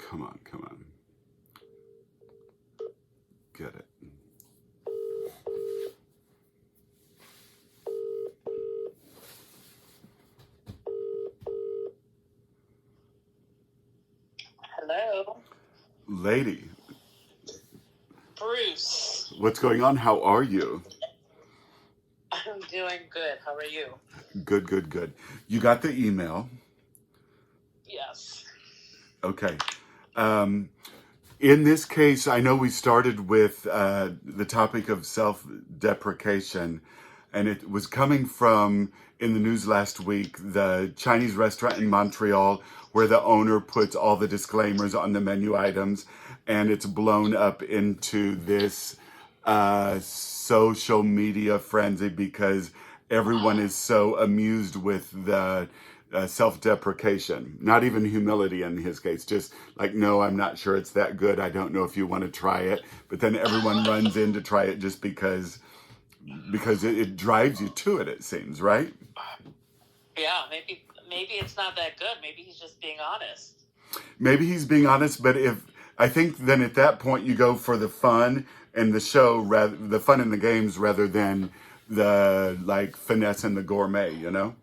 Come on, come on. Get it. Hello. Lady, Bruce. what's going on? How are you? I'm doing good. How are you? Good, good, good. You got the email. Yes. Okay. Um, in this case, I know we started with the topic of self-deprecation, and it was coming from, in the news last week, the Chinese restaurant in Montreal where the owner puts all the disclaimers on the menu items, and it's blown up into this social media frenzy because everyone is so amused with the self-deprecation, not even humility in his case, just like, no, I'm not sure it's that good. I don't know if you want to try it. But then everyone runs in to try it just because it drives you to it, it seems, right? Yeah, maybe it's not that good. Maybe he's just being honest. Maybe he's being honest, but if I think then at that point you go for the fun and the show, rather the fun and the games rather than the like finesse and the gourmet, you know?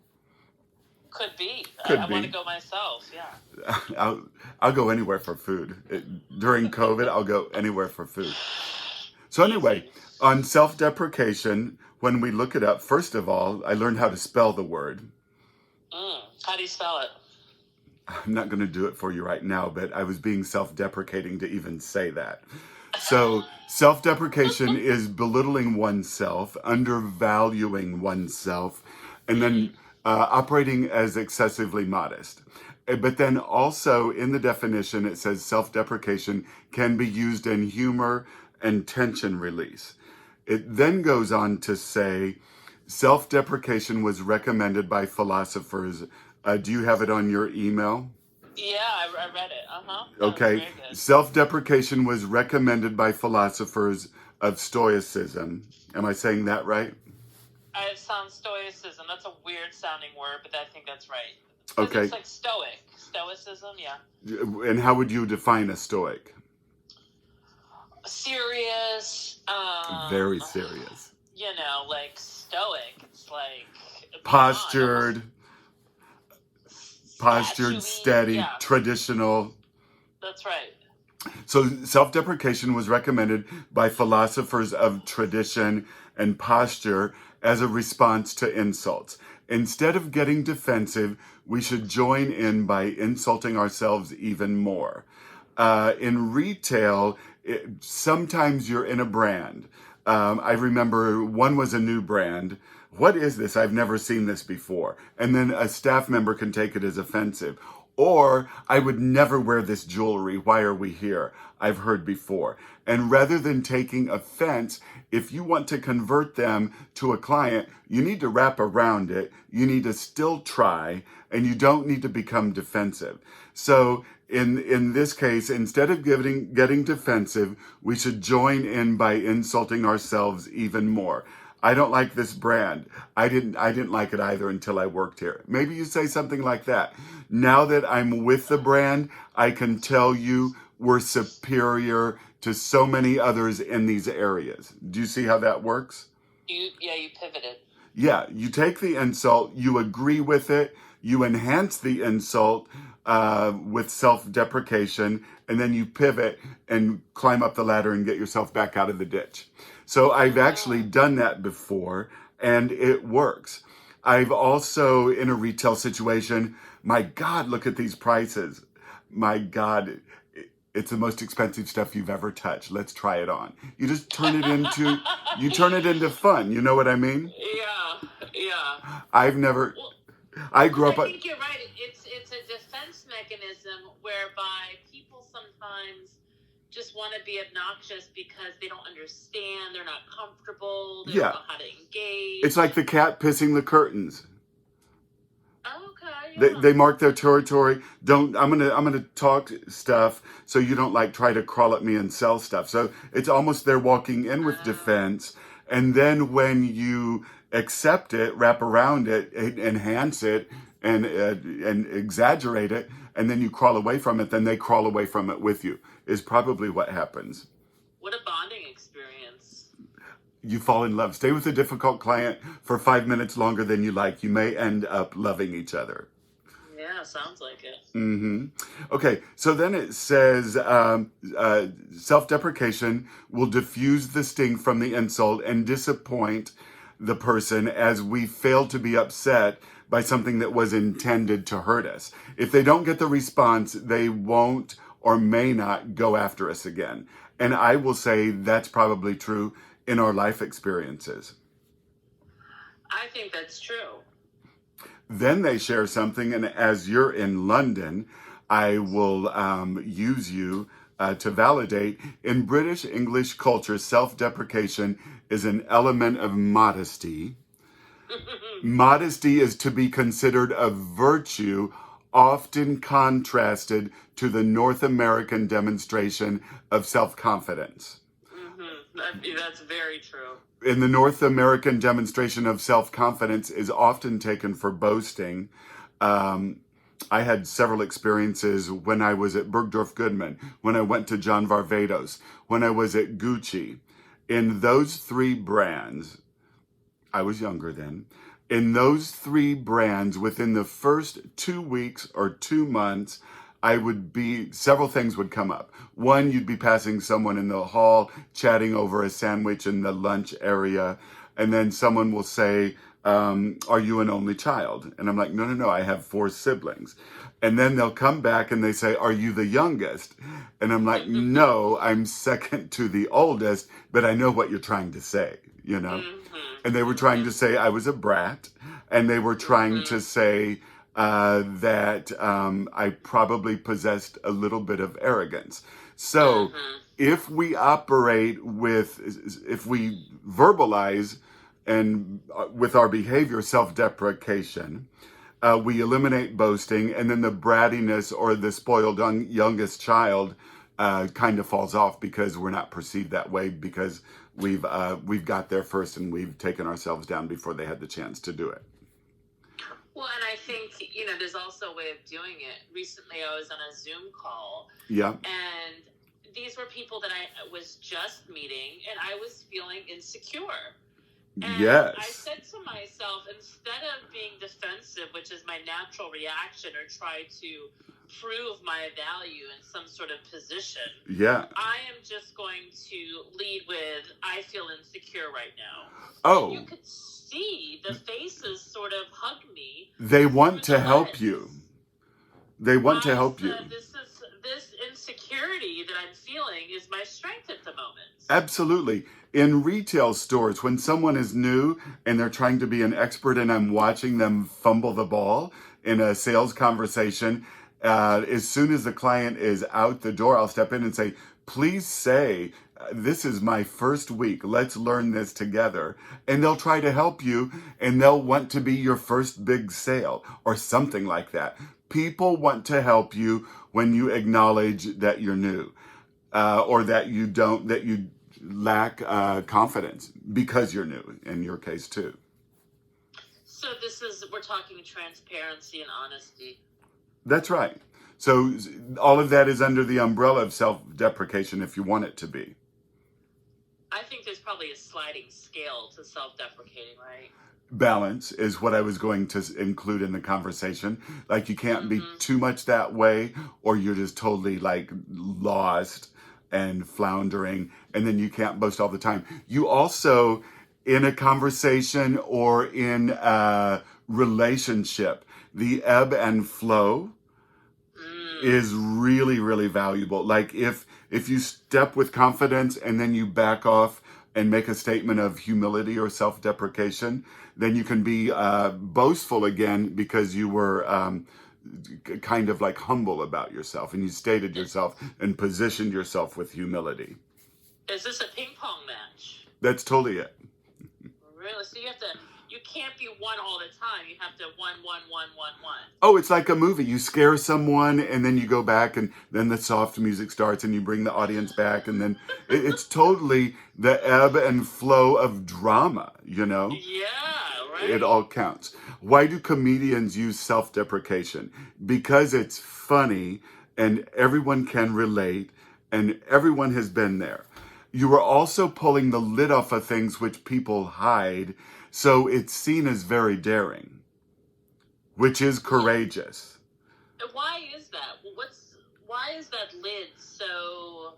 Could be. Could I want to be. go myself. Yeah. I'll I'll go anywhere for food. During COVID, I'll go anywhere for food. So anyway, Easy. on self-deprecation, when we look it up, first of all, I learned how to spell the word. How do you spell it? I'm not going to do it for you right now, but I was being self-deprecating to even say that. So, self-deprecation is belittling oneself, undervaluing oneself, and then operating as excessively modest. But then also in the definition, it says self-deprecation can be used in humor and tension release. It then goes on to say self-deprecation was recommended by philosophers. Do you have it on your email? Yeah, I read it. That was Okay. very good. Self-deprecation was recommended by philosophers of Stoicism. Am I saying that right? It sounds stoicism. That's a weird sounding word, but I think that's right. Because Okay. it's like stoic. Stoicism, yeah. And how would you define a Stoic? Serious. Very serious. Like stoic. It's like Postured, statuey. steady, Yeah, traditional. that's right. So self-deprecation was recommended by philosophers of tradition and posture as a response to insults. Instead of getting defensive, we should join in by insulting ourselves even more. In retail, sometimes you're in a brand. I remember one was a new brand. What is this? I've never seen this before. And then a staff member can take it as offensive. Or, I would never wear this jewelry. Why are we here? I've heard before. And rather than taking offense, if you want to convert them to a client, you need to wrap around it. You need to still try, and you don't need to become defensive. So, in this case, instead of getting defensive, we should join in by insulting ourselves even more. I don't like this brand. I didn't like it either until I worked here. Maybe you say something like that. Now that I'm with the brand, I can tell you we're superior to so many others in these areas. Do you see how that works? You pivoted. Yeah, you take the insult, you agree with it, you enhance the insult with self-deprecation, and then you pivot and climb up the ladder and get yourself back out of the ditch. So I've actually done that before, and it works. I've also, in a retail situation, my God, look at these prices. My God, it's the most expensive stuff you've ever touched. Let's try it on. You just turn it into fun. You know what I mean? Yeah. I've never, Well, I because grew I up, think you're right. It's a defense mechanism whereby people sometimes just want to be obnoxious because they don't understand, they're not comfortable, they don't yeah, know how to engage. it's like the cat pissing the curtains. Okay, They yeah. mark their territory. I'm gonna talk stuff so you don't like try to crawl at me and sell stuff. So it's almost they're walking in with defense, and then when you accept it, wrap around it, enhance it, and exaggerate it, and then you crawl away from it, then they crawl away from it with you, is probably what happens. What a bonding experience. You fall in love. Stay with a difficult client for 5 minutes longer than you like. You may end up loving each other. Yeah, sounds like it. Okay, so then it says self-deprecation will diffuse the sting from the insult and disappoint the person as we fail to be upset by something that was intended to hurt us. If they don't get the response, they won't or may not go after us again. And I will say that's probably true in our life experiences. I think that's true. Then they share something, and as you're in London, I will use you to validate. In British English culture, self-deprecation is an element of modesty. Modesty is to be considered a virtue, often contrasted to the North American demonstration of self-confidence. That's very true. In the North American demonstration of self-confidence is often taken for boasting. I had several experiences when I was at Bergdorf Goodman, when I went to John Varvatos, when I was at Gucci. In those three brands, I was younger then, in those three brands, within the first 2 weeks or 2 months, several things would come up. One, you'd be passing someone in the hall, chatting over a sandwich in the lunch area. And then someone will say, are you an only child? And I'm like, no, I have 4 siblings. And then they'll come back and they say, are you the youngest? And I'm like, no, I'm second to the oldest, but I know what you're trying to say, you know? And they were trying to say I was a brat, and they were trying to say that I probably possessed a little bit of arrogance. So if we verbalize and with our behavior self-deprecation, we eliminate boasting, and then the brattiness or the spoiled youngest child kind of falls off because we're not perceived that way, because we've got there first and we've taken ourselves down before they had the chance to do it. Well, and I think, there's also a way of doing it. Recently, I was on a Zoom call. Yeah. And these were people that I was just meeting, and I was feeling insecure. And Yes. I said to myself, instead of being defensive, which is my natural reaction, or try to prove my value in some sort of position, Yeah. I am just going to lead with, I feel insecure right now. Oh. And you could see the faces sort of hug me. They want to the help lens. you. They want to help you. This insecurity that I'm feeling is my strength at the moment. Absolutely. In retail stores, when someone is new and they're trying to be an expert and I'm watching them fumble the ball in a sales conversation, as soon as the client is out the door, I'll step in and say, please say, this is my first week. Let's learn this together. And they'll try to help you, and they'll want to be your first big sale or something like that. People want to help you when you acknowledge that you're new, or that you lack confidence because you're new, in your case too. So we're talking transparency and honesty. That's right. So all of that is under the umbrella of self-deprecation, if you want it to be. I think there's probably a sliding scale to self-deprecating, right? Balance is what I was going to include in the conversation. Like, you can't be too much that way, or you're just totally like lost and floundering, and then you can't boast all the time. You also, in a conversation or in a relationship, the ebb and flow is really, really valuable. Like, if you step with confidence and then you back off and make a statement of humility or self-deprecation, then you can be boastful again because you were kind of like humble about yourself, and you stated yourself and positioned yourself with humility. Is this a ping pong match? That's totally it. Really? So you can't be one all the time. You have to one. Oh, it's like a movie. You scare someone, and then you go back, and then the soft music starts, and you bring the audience back, and then it's totally the ebb and flow of drama, you know? Yeah, right. it all counts. Why do comedians use self-deprecation? Because it's funny and everyone can relate and everyone has been there. You are also pulling the lid off of things which people hide, so it's seen as very daring, which is courageous. And why is that? Why is that lid so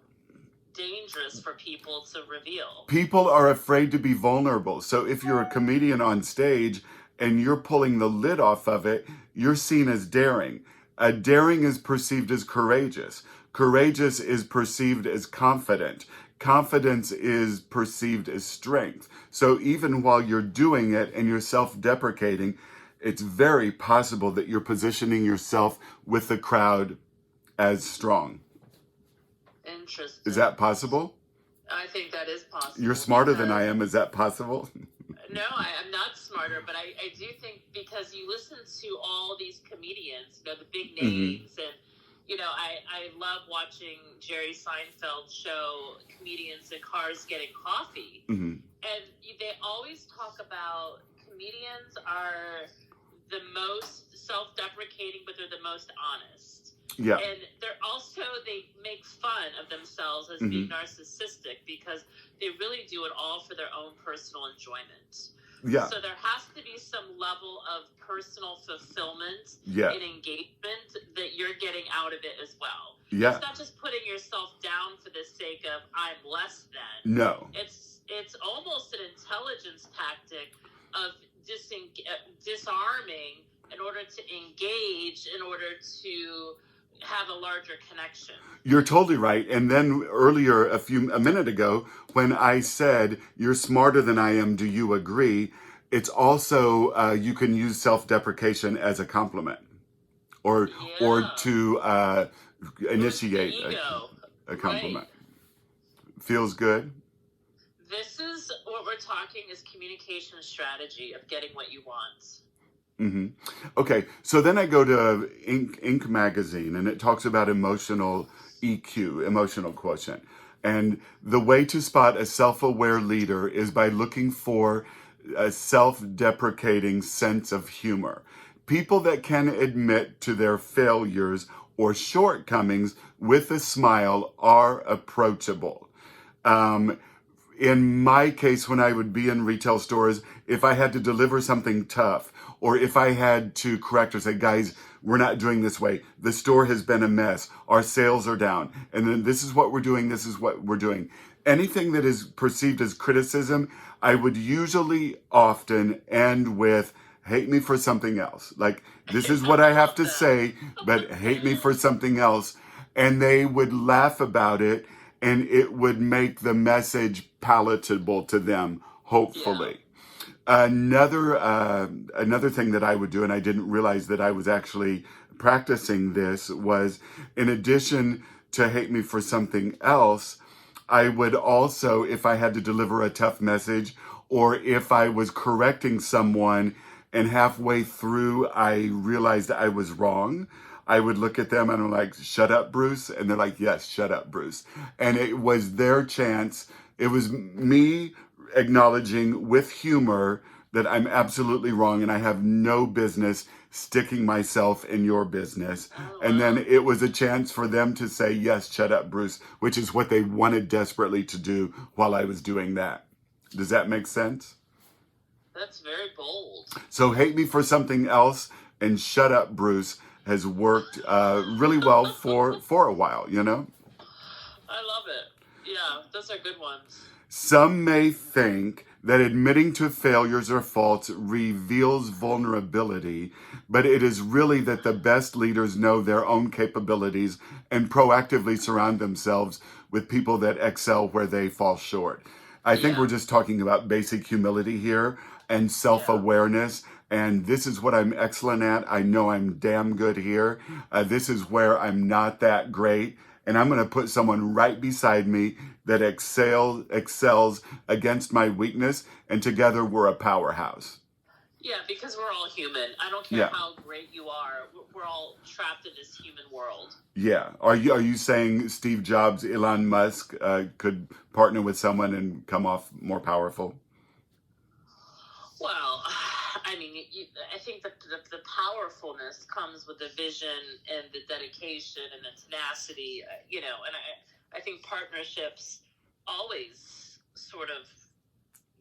dangerous for people to reveal? People are afraid to be vulnerable. So if you're a comedian on stage and you're pulling the lid off of it, you're seen as daring. Daring is perceived as courageous. Courageous is perceived as confident. Confidence is perceived as strength. So even while you're doing it and you're self-deprecating, it's very possible that you're positioning yourself with the crowd as strong. Interesting. Is that possible? I think that is possible. You're smarter than I am. Is that possible? No, I'm not smarter, but I do think because you listen to all these comedians, the big names, and, I love watching Jerry Seinfeld's show, Comedians in Cars Getting Coffee. And they always talk about comedians are the most self-deprecating, but they're the most honest. Yeah. And they make fun of themselves as being narcissistic because they really do it all for their own personal enjoyment. Yeah. So there has to be some level of personal fulfillment and engagement that you're getting out of it as well. Yeah. It's not just putting yourself down for the sake of I'm less than. No. It's almost an intelligence tactic of disarming in order to engage, in order to have a larger connection. You're totally right. And then earlier, a minute ago, when I said, you're smarter than I am, do you agree? It's also, you can use self-deprecation as a compliment or to initiate a compliment. Right. Feels good. This is what we're talking is communication strategy of getting what you want. Okay, so then I go to Inc. magazine, and it talks about emotional EQ, emotional quotient. And the way to spot a self-aware leader is by looking for a self-deprecating sense of humor. People that can admit to their failures or shortcomings with a smile are approachable. In my case, when I would be in retail stores, if I had to deliver something tough, or if I had to correct or say, guys, we're not doing this way. The store has been a mess. Our sales are down. And then this is what we're doing. This is what we're doing. Anything that is perceived as criticism, I would usually often end with, hate me for something else. Like, this is what I have to say, but hate me for something else. And they would laugh about it, and it would make the message palatable to them, hopefully. Yeah. Another thing that I would do, and I didn't realize that I was actually practicing this, was in addition to hate me for something else, I would also, if I had to deliver a tough message, or if I was correcting someone and halfway through I realized I was wrong, I would look at them and I'm like, shut up, Bruce. And they're like, yes, shut up, Bruce. And it was their chance. It was me acknowledging with humor that I'm absolutely wrong and I have no business sticking myself in your business. And then it was a chance for them to say, yes, shut up, Bruce, which is what they wanted desperately to do while I was doing that. Does that make sense? That's very bold. So hate me for something else and shut up, Bruce has worked really well for a while, you know? I love it. Yeah, those are good ones. Some may think that admitting to failures or faults reveals vulnerability, but it is really that the best leaders know their own capabilities and proactively surround themselves with people that excel where they fall short. I think we're just talking about basic humility here and self-awareness. And this is what I'm excellent at. I know I'm damn good here. This is where I'm not that great. And I'm going to put someone right beside me that excels against my weakness. And together we're a powerhouse. Yeah, because we're all human. I don't care how great you are. We're all trapped in this human world. Yeah. Are you saying Steve Jobs, Elon Musk could partner with someone and come off more powerful? Well, I mean, I think the powerfulness comes with the vision and the dedication and the tenacity, and I think partnerships always sort of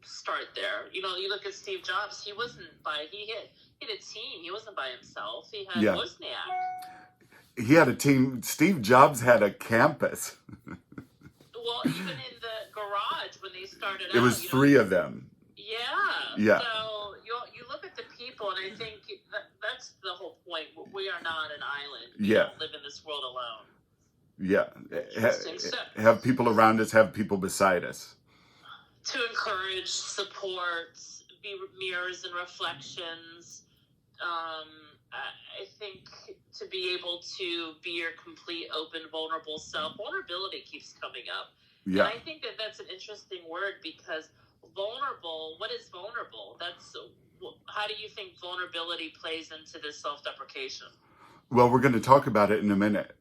start there. You look at Steve Jobs, he had a team. He wasn't by himself. He had Yeah. Wozniak. He had a team. Steve Jobs had a campus. Well, even in the garage when they started It was 3 of them. Yeah. So you look at the people, and I think that's the whole point. We are not an island. We don't live in this world alone. Yeah. Have people around us, have people beside us. To encourage, support, be mirrors and reflections. I think to be able to be your complete, open, vulnerable self. Vulnerability keeps coming up. Yeah. And I think that's an interesting word, because vulnerable, what is vulnerable? How do you think vulnerability plays into this self-deprecation? Well, we're going to talk about it in a minute.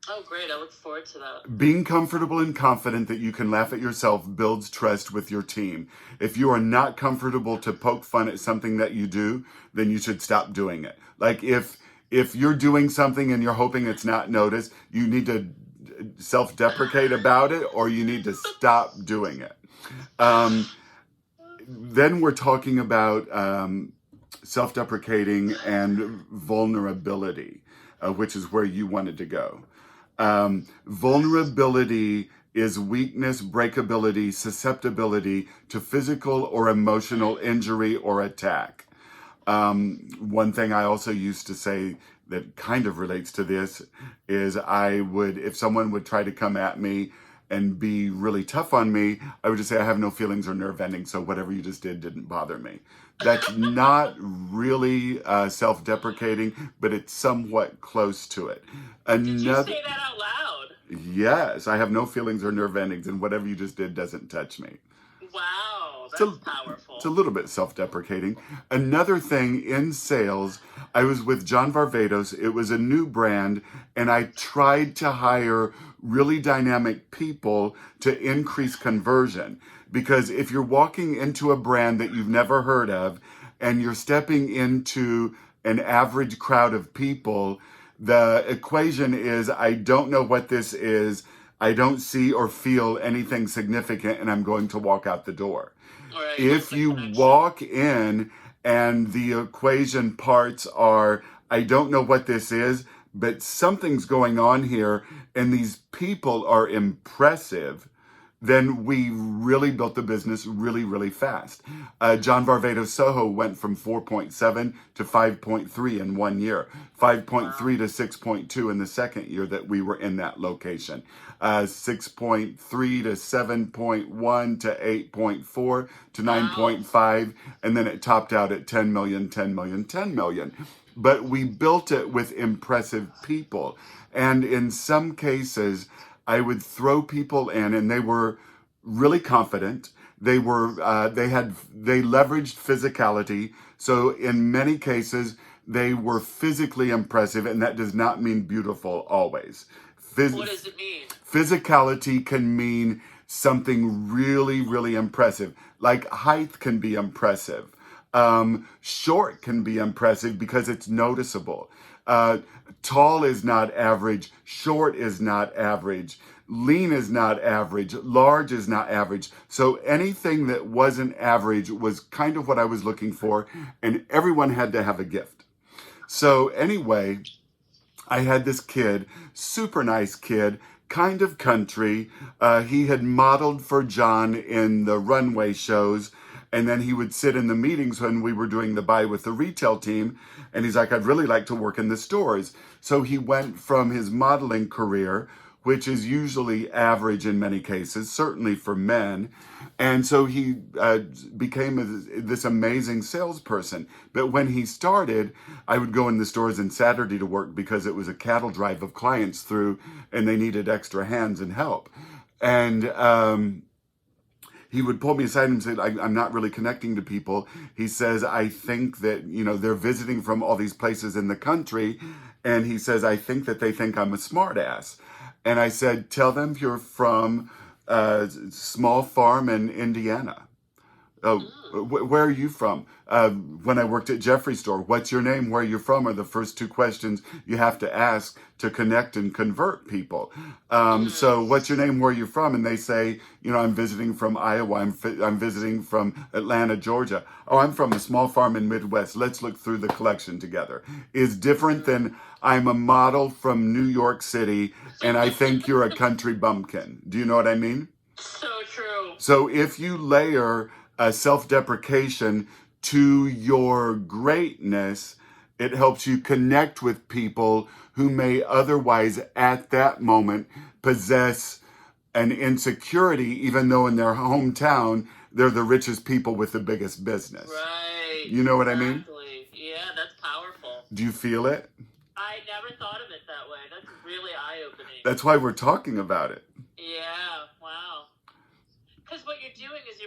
Oh, great. I look forward to that. Being comfortable and confident that you can laugh at yourself builds trust with your team. If you are not comfortable to poke fun at something that you do, then you should stop doing it. Like if you're doing something and you're hoping it's not noticed, you need to self-deprecate about it, or you need to stop doing it. Then we're talking about self-deprecating and vulnerability, which is where you wanted to go. Vulnerability is weakness, breakability, susceptibility to physical or emotional injury or attack. One thing I also used to say that kind of relates to this is if someone would try to come at me and be really tough on me, I would just say I have no feelings or nerve endings, so whatever you just did didn't bother me. That's not really self-deprecating, but it's somewhat close to it. Did you say that out loud? Yes, I have no feelings or nerve endings, and whatever you just did doesn't touch me. Wow, that's powerful. It's a little bit self-deprecating. Another thing in sales, I was with John Varvatos. It was a new brand, and I tried to hire really dynamic people to increase conversion. Because if you're walking into a brand that you've never heard of, and you're stepping into an average crowd of people, the equation is, I don't know what this is, I don't see or feel anything significant, and I'm going to walk out the door. Right, if you walk in and the equation parts are, I don't know what this is, but something's going on here, and these people are impressive, then we really built the business really, really fast. John Varvatos Soho went from 4.7 to 5.3 in 1 year, 5.3 to 6.2 in the second year that we were in that location, 6.3 to 7.1 to 8.4 to 9.5, and then it topped out at 10 million, 10 million, 10 million. But we built it with impressive people. And in some cases, I would throw people in, and they were really confident. They leveraged physicality. So in many cases, they were physically impressive, and that does not mean beautiful always. What does it mean? Physicality can mean something really, really impressive. Like height can be impressive. Short can be impressive because it's noticeable. Tall is not average. Short is not average. Lean is not average. Large is not average. So anything that wasn't average was kind of what I was looking for, and everyone had to have a gift. So anyway, I had this kid, super nice kid, kind of country. He had modeled for John in the runway shows, and then he would sit in the meetings when we were doing the buy with the retail team, and he's like, I'd really like to work in the stores. So he went from his modeling career, which is usually average in many cases, certainly for men. And so he became this amazing salesperson. But when he started, I would go in the stores on Saturday to work because it was a cattle drive of clients through, and they needed extra hands and help. And he would pull me aside and say, I'm not really connecting to people. He says, I think that, they're visiting from all these places in the country. And he says, I think that they think I'm a smart ass. And I said, tell them you're from a small farm in Indiana. Oh, Mm. where are you from? When I worked at Jeffrey's store, what's your name? Where you're from are the first two questions you have to ask to connect and convert people. So, Mm. what's your name? Where you're from? And they say, I'm visiting from Iowa. I'm visiting from Atlanta, Georgia. Oh, I'm from a small farm in Midwest. Let's look through the collection together. Is different Mm. than I'm a model from New York City, and I think you're a country bumpkin. Do you know what I mean? So true. So if you layer self-deprecation to your greatness, it helps you connect with people who may otherwise at that moment possess an insecurity, even though in their hometown, they're the richest people with the biggest business. Right. You know what I mean? Exactly. Yeah, that's powerful. Do you feel it? I never thought of it that way. That's really eye-opening. That's why we're talking about it. Yeah. Wow. Because what you're doing is you're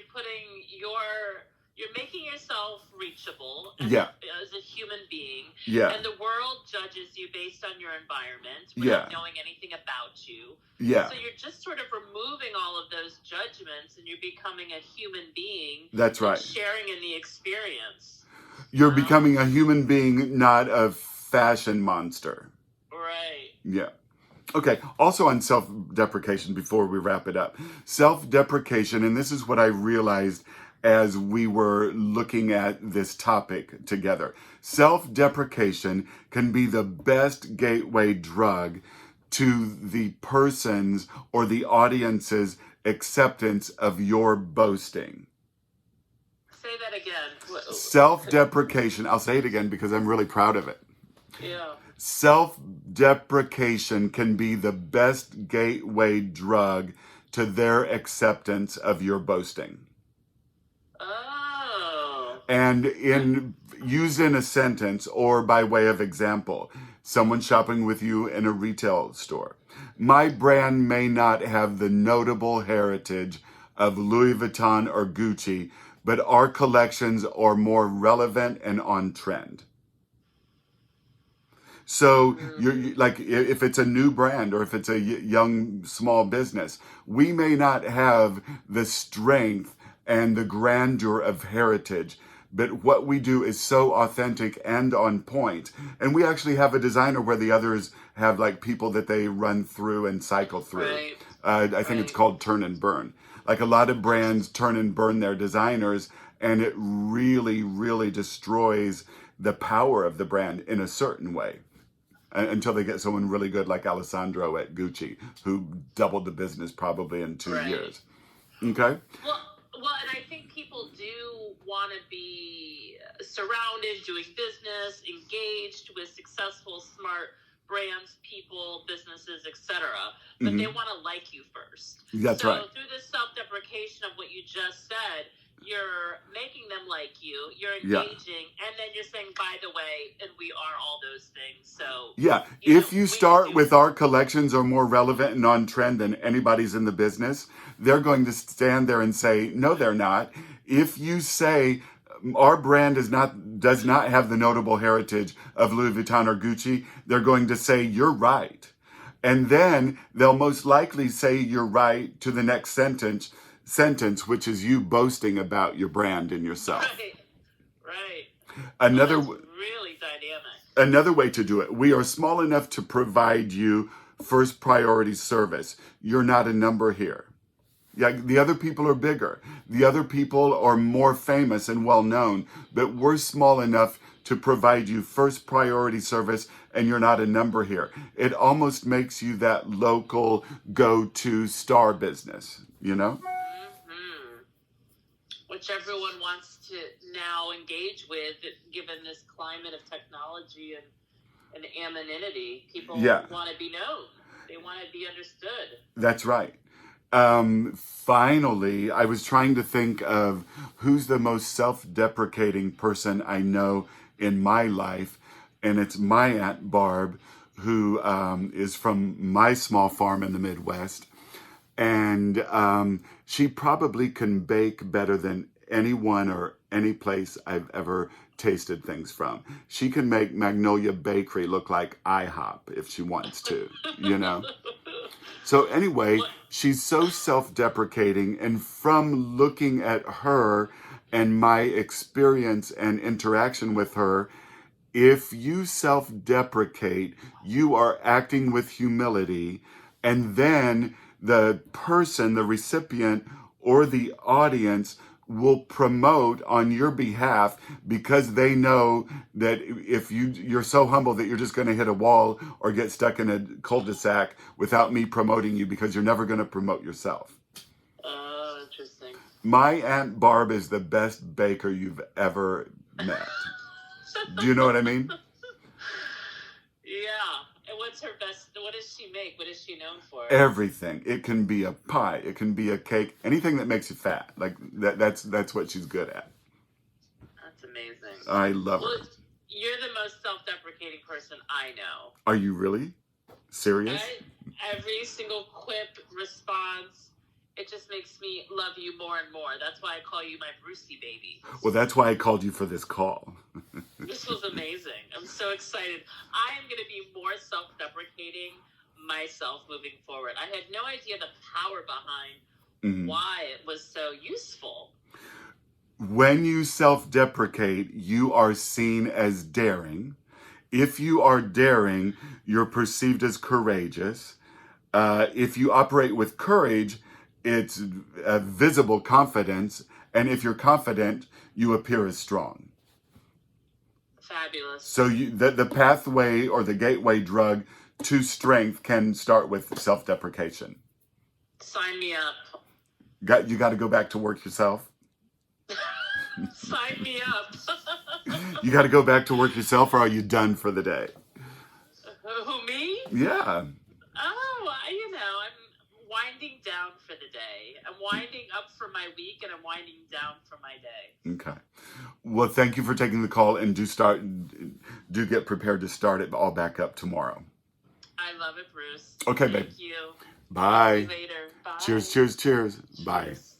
making yourself reachable Yeah, as a human being, yeah, and the world judges you based on your environment yeah, without knowing anything about you. yeah. So you're just sort of removing all of those judgments, and you're becoming a human being That's and right. sharing in the experience. You're Wow. becoming a human being, not a fashion monster. Right. Yeah. Okay. Also on self-deprecation, before we wrap it up, self-deprecation, and this is what I realized as we were looking at this topic together. Self-deprecation can be the best gateway drug to the person's or the audience's acceptance of your boasting. Say that again. Self-deprecation, I'll say it again because I'm really proud of it. Yeah. Self-deprecation can be the best gateway drug to their acceptance of your boasting. Oh. And used in a sentence or by way of example, someone shopping with you in a retail store. My brand may not have the notable heritage of Louis Vuitton or Gucci, but our collections are more relevant and on trend. So you're like, if it's a new brand or if it's a young small business, we may not have the strength and the grandeur of heritage, but what we do is so authentic and on point. And we actually have a designer where the others have like people that they run through and cycle through. Right. I think it's called turn and burn. Like a lot of brands turn and burn their designers, and it really, really destroys the power of the brand in a certain way until they get someone really good like Alessandro at Gucci, who doubled the business probably in 2 Right. years. Okay? Well, and I think people do want to be surrounded, doing business, engaged with successful, smart brands, people, businesses, etc. But they want to like you first. That's right. So through this self-deprecation of what you just said, you're making them like you, you're Yeah. engaging, and then you're saying, by the way, and we are all those things. So Yeah, if you start with our collections are more relevant and on trend than anybody's in the business, they're going to stand there and say, no, they're not. If you say our brand does not have the notable heritage of Louis Vuitton or Gucci, they're going to say, you're right. And then they'll most likely say you're right to the next sentence, which is you boasting about your brand and yourself. Right. Another really dynamic. Another way to do it, we are small enough to provide you first priority service. You're not a number here. Yeah, the other people are bigger. The other people are more famous and well known, but we're small enough to provide you first priority service, and you're not a number here. It almost makes you that local go-to star business, you know? Mm-hmm. Which everyone wants to now engage with, given this climate of technology and anonymity. People want to be known. They want to be understood. That's right. Finally, I was trying to think of who's the most self-deprecating person I know in my life, and it's my Aunt Barb, who is from my small farm in the Midwest, and she probably can bake better than anyone or any place I've ever tasted things from. She can make Magnolia Bakery look like IHOP if she wants to, you know? So anyway, she's so self-deprecating, and from looking at her and my experience and interaction with her, if you self-deprecate, you are acting with humility, and then the person, the recipient, or the audience will promote on your behalf because they know that if you're so humble that you're just going to hit a wall or get stuck in a cul-de-sac without me promoting you, because you're never going to promote yourself. Oh, interesting. My Aunt Barb is the best baker you've ever met. Do you know what I mean? Yeah. And what's her best? What does she make? What is she known for? Everything. It can be a pie. It can be a cake. Anything that makes you fat. Like that's what she's good at. That's amazing. I love Well, her. you're the most self-deprecating person I know. Are you really serious? Every single quip, response, it just makes me love you more and more. That's why I call you my Brucey baby. Well, that's why I called you for this call. This was amazing. I'm so excited. I am going to be more self-deprecating myself moving forward. I had no idea the power behind why it was so useful. When you self-deprecate, you are seen as daring. If you are daring, you're perceived as courageous. If you operate with courage, it's a visible confidence. And if you're confident, you appear as strong. Fabulous. So the pathway or the gateway drug to strength can start with self-deprecation. Sign me up. You got to go back to work yourself. Sign me up. You got to go back to work yourself, or are you done for the day? Who, me? Yeah. Oh, I'm winding down for the day. I'm winding up for my week, and I'm winding down for my day. Okay. Well, thank you for taking the call, and do get prepared to start it all back up tomorrow. I love it, Bruce. Okay, Thank babe. you. Bye. See you later. Bye. Cheers, cheers, cheers. Bye. Cheers.